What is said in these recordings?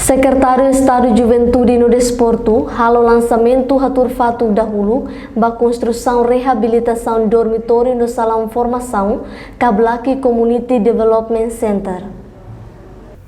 Secretário Estado Juventude no Desporto, halo lançamento Hatur Fatu dahulu, ba construção reabilitação dormitório no Salão Formação, Kablaki Community Development Center.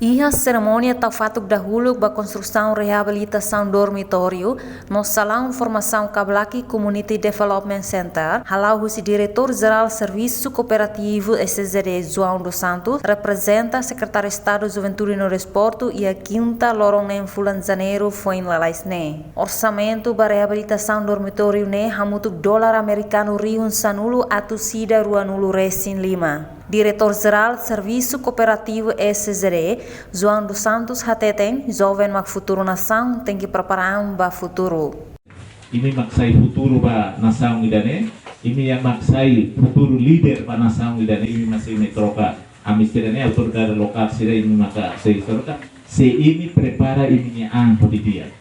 Iha cerimônia Taufatuk dahulu ba construção reabilitação dormitório no Salão Formação Kablaki Community Development Center, halau o diretor-geral Serviço Cooperativo SZD João dos Santos, representa secretário Estado Juventude no Desporto e a quinta lorong fulan janeiro foi lalaisne. Orçamento ba reabilitação dormitório ne hamutuk dolar americano riun sanulu atu sida ruanulu resin 5. Diretor-Geral Serviço Cooperativo SZD, João dos Santos Hateten, jovem mag futuro nação, tem que preparar para futuro. Ini maksai futuro ba nação idane, ini yang maksai futuro líder ba nação idane, ini masih metroka. Amistirane autoridade lokal sira ini maka sei troka. Se ini prepara ini ang dia.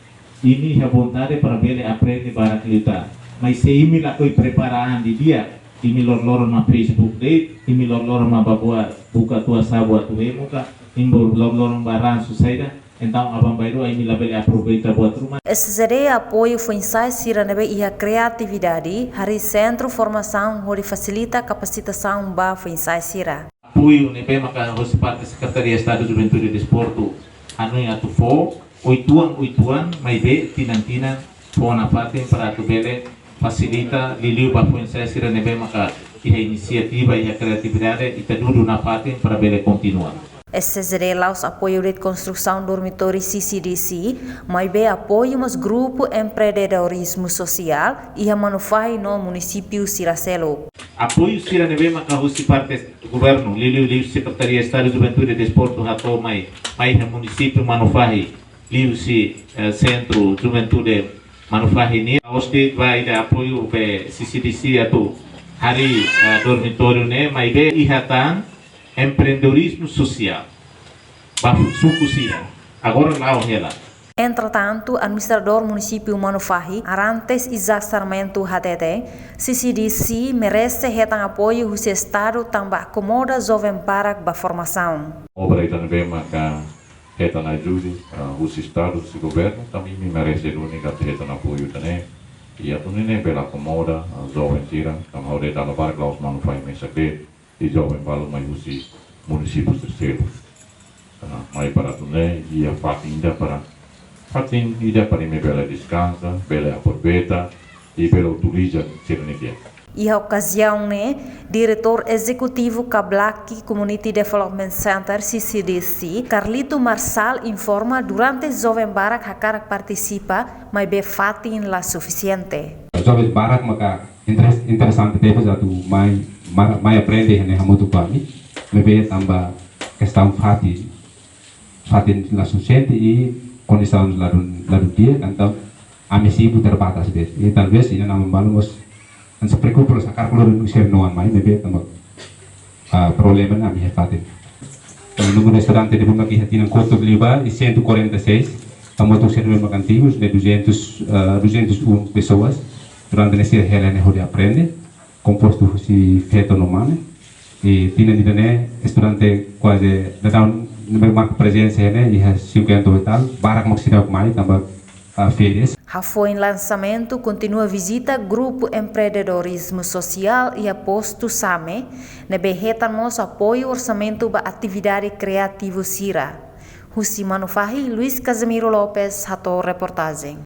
Ini a vontade para bele aprende para kita. Mas se ini lakoi preparaan di dia. Imi lor-lor na Facebook date, imi lor-lor na babua buka tua sabua tu emuka, imi lor-lor na baran susaida, então abang bairro imi label aproveita buat rumah. SZD apoio foi ensaio siranebe e a criatividade, hari centro formação onde facilita capacitação ba foi ensaio sira. Apoio nebe maka host parte Secretaria Estado Juventude e Desporto, anu yang atufo, oituan, mai be tinan po na parte para tu bele facilita liliu ba influência sira nebe maka iha inisiativa e a criatividade ita dudu na parte para bele continuar. SZD laus apoio de construção dormitório CCDC, mas be apoio mas grupo empreendedorismo social e a manufai no município Siracelo. Apoio sira nebe maka host parte governo liliu Secretaria Estado Juventude e Desporto hato mai no município manufai liu si centro Juventude manufah ini hosti vai da apoio be CCDC atau hari dormitório ne mai be ihatan empreendedorismo social bafu suku sia agora lá ela. Entretanto, administrador município Manufahi, Arantes Isaac Sarmento HTT, CCDC merece retan apoio do Estado também acomoda jovem para a formação. Obra também maka retan ajude os estados e governo também me merece única retan apoio também e a tunine bela acomoda jovem tira também ore dalo para Klaus Manufai mesake e jovem balu mai usi municípios terceiros mai para tunine e a fatin ida para me bela descansa bela aproveita e bela utiliza sirnekia. E a ocasião, diretor executivo Kablaki Community Development Center CCDC, Carlito Marçal informa durante jovem barak hakarak participa, mas be fatin la suficiente. Jovem barak maka interessante teva satu mai aprende ne hamutu kami, be tambah questão fatin la suficiente e condição ladu dia então a misi terbatas desse. E talvez ini nama balamos dan sepreku perlu sakar keluar Indonesia noan mai mebe tambah problema na minha fatin. Então número restaurante de bunga que tinha costo de liba e 146, estamos todos sendo antigos de 201 pessoas durante nesse helene hori aprende composto si feto no mane e tinha di dane estudante quase da tahun número marca presença né e 50 total barak maksida mai tambah férias. Foi em lançamento, continua a visita Grupo Empreendedorismo Social e aposto SAME, nebe retamos apoio orçamento para atividade criativa Sira. Husi Manufahi, Luiz Casimiro Lopes, Hato Reportagem.